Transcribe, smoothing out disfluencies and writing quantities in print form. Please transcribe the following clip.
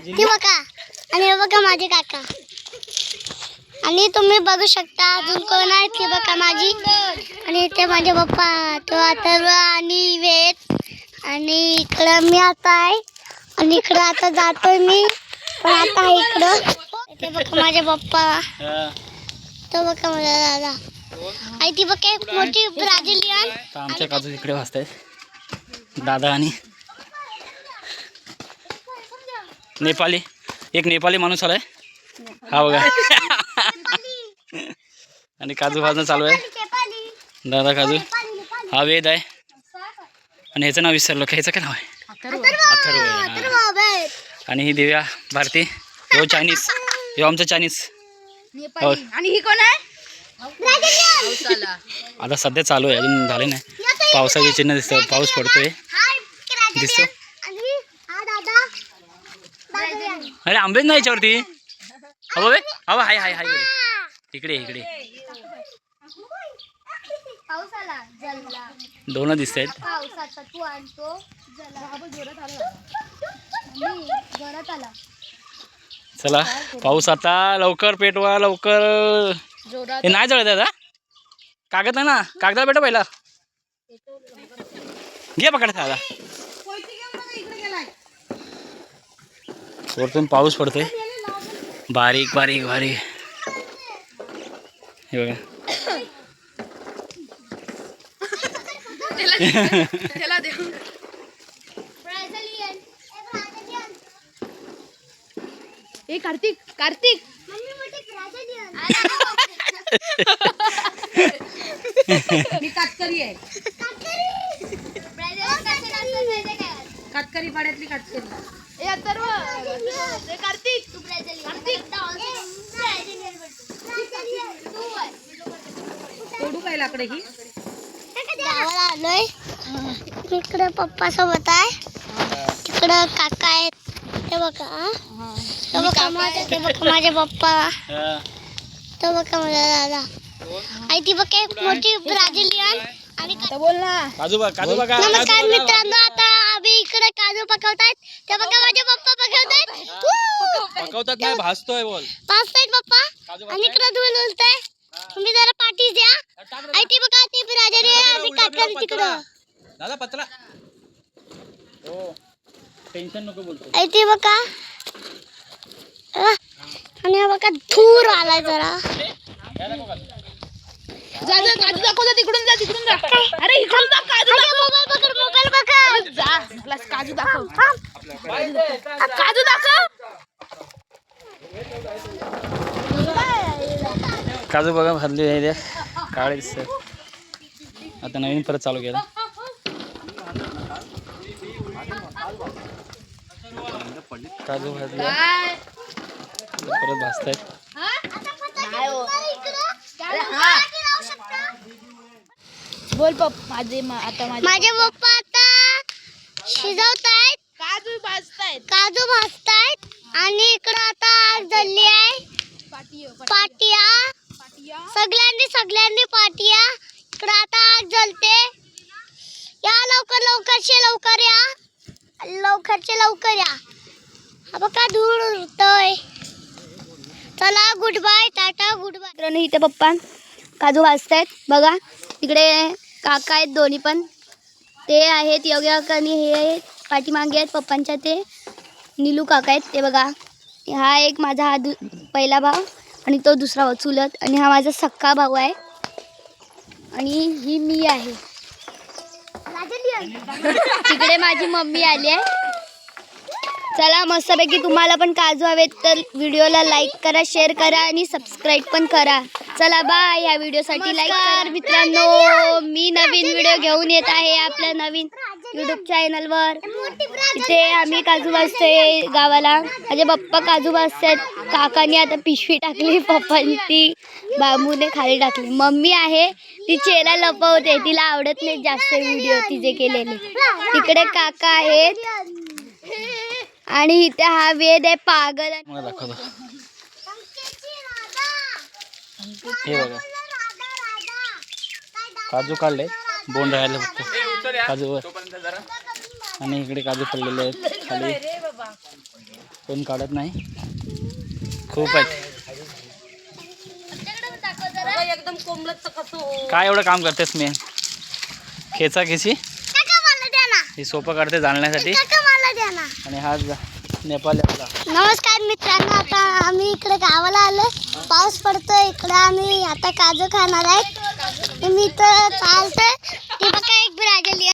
ती बघा आणि हे बघा माझे काका आणि तुम्ही बघू शकता अजून कोण आहे ती बघा माझी आणि इथे माझे पप्पा तो अथर्व आणि वेद आणि इकडं मी आता आहे आणि इकडं आता जातोय मी पण आता इकडं इथे बघा माझे पप्पा तो बघा माझा दादा आई ती बघा एक मोठी ब्राझिलियन आमच्या काजू इकडे वाजतायत दादा आणि नेपाली एक नेपाली माणूस आलाय हा बघा आणि काजू भाजणं चालू आहे दादा काजू हा वेद आहे आणि ह्याचं नाव विसरलो ह्याचं काय नाव आहे अथर्व आणि ही दिव्या भारती ह्यो चायनीज ह्यो आमचं चायनीज आणि ही कोण आहे आता सध्या चालू आहे अजून झाले नाही पावसाचे चिन्ह दिसतं पाऊस पडतोय दिसतो अरे आंबेच नाही याच्यावरती हवं बे हवा हाय हाय हाय इकडे इकडे दोन दिसत आहेत चला पाऊस आता लवकर पेटवा लवकर हे नाही जळत दादा कागद नाही ना कागदाला पेटवा पहिला घे पकडा दादा वरतून पाऊस पडतोय बारीक बारीक बारीक हे बघा ए कार्तिक कार्तिक मी कातकरी आहे कातकरी पाड्यातली कातकरी ए अथर्व ए कार्तिक तू तोडू काय लाकडे ही गावाला आलोय इकडे पप्पा सोबत आहे तिकडं काका आहेत ते बघा ते बघा माझे पप्पा तो बघा माझा दादा आई ती बघा एक मोठी ब्राझिलियन आणि बोल ना काजू बघा नमस्कार मित्रांनो आता आम्ही इकडे काजू पकवतायत ते बघा माझे पप्पा पकवतात नाही भाजतोय बोल पाचतायत पप्पा आणि इकडे धूळ उलतय तुम्ही जरा पाठी द्या आई ती बघा ती ब्राझिलियन आणि काका तिकडं दादा पतला हो टेन्शन नको बोलतो आई ती बघा आणि हा बघा धूर आलाय जरा जा जा काजू दाखव जा तिकडून जा अरे इकडून जा काजू दाखव मोबाईल बघा जा प्लस काजू दाखव काजू दाखव काजू बघा भाजली आहे काळे दिसत आता नवीन परत चालू केला काजू भाजले परत भाजतायत बोल पप्पा माझे पप्पा आता शिजवतायत काजू काजू भाजतायत आणि इकडं आता आग जळली आहे पाटिया सगळ्यांनी पाटिया इकडं आता आग जळते या लवकर या हा बघा धूळ उडतोय चला good bye tata good bye मित्रांनो इथे पप्पा काजू भाजतायत बघा तिकडे काका आहेत दोन्ही पण ते आहेत योगी काका आणि हे पाठीमागे आहेत पप्पांच्या ते नीलू काका आहेत ते बघा हा एक माझा हा पहिला भाऊ आणि तो दुसरा भाऊ चुलत आणि हा माझा सक्का भाऊ आहे आणि ही मी आहे तिकडे माझी मम्मी आली आहे चला मस्तपैकी तुम्हाला पण काजू हवेत तर व्हिडिओला लाईक करा शेअर करा आणि सबस्क्राईब पण करा चला बाय या व्हिडिओसाठी लाईक करा मित्रांनो मी नवीन व्हिडिओ घेऊन येत आहे आपल्या नवीन यूट्यूब चॅनलवर इथे आम्ही काजू भाजतोय गावाला माझे पप्पा काजू भाजतात काकाने आता पिशवी टाकली पप्पांनी ती बांबूने खाली टाकली मम्मी आहे ती चेहरा लपवते तिला आवडत नाही जास्त व्हिडिओ तिचे केलेले तिकडे काका आहेत आणि इथे हा वेद आहे पागल दाखवतो हे बघा काजू काढले बोंड राहिले फक्त काजूवर आणि इकडे काजू पडलेले आहेत खाली कोण काढत नाही, खूप आहेत. एकदम कोंबलत कसं काय एवढं काम करतेस मेन? खेचा खेची काका मला द्या ना, ही सोपं काढते जाळण्यासाठी. काका मला द्या ना. आणि हा नेपाळ नमस्कार मित्रांनो, आता आम्ही इकडे गावाला आलो. पाऊस पडतोय इकडे. आम्ही आता काजू खाणार आहे. मी तर चालतोय. ते बघा एक बिराजली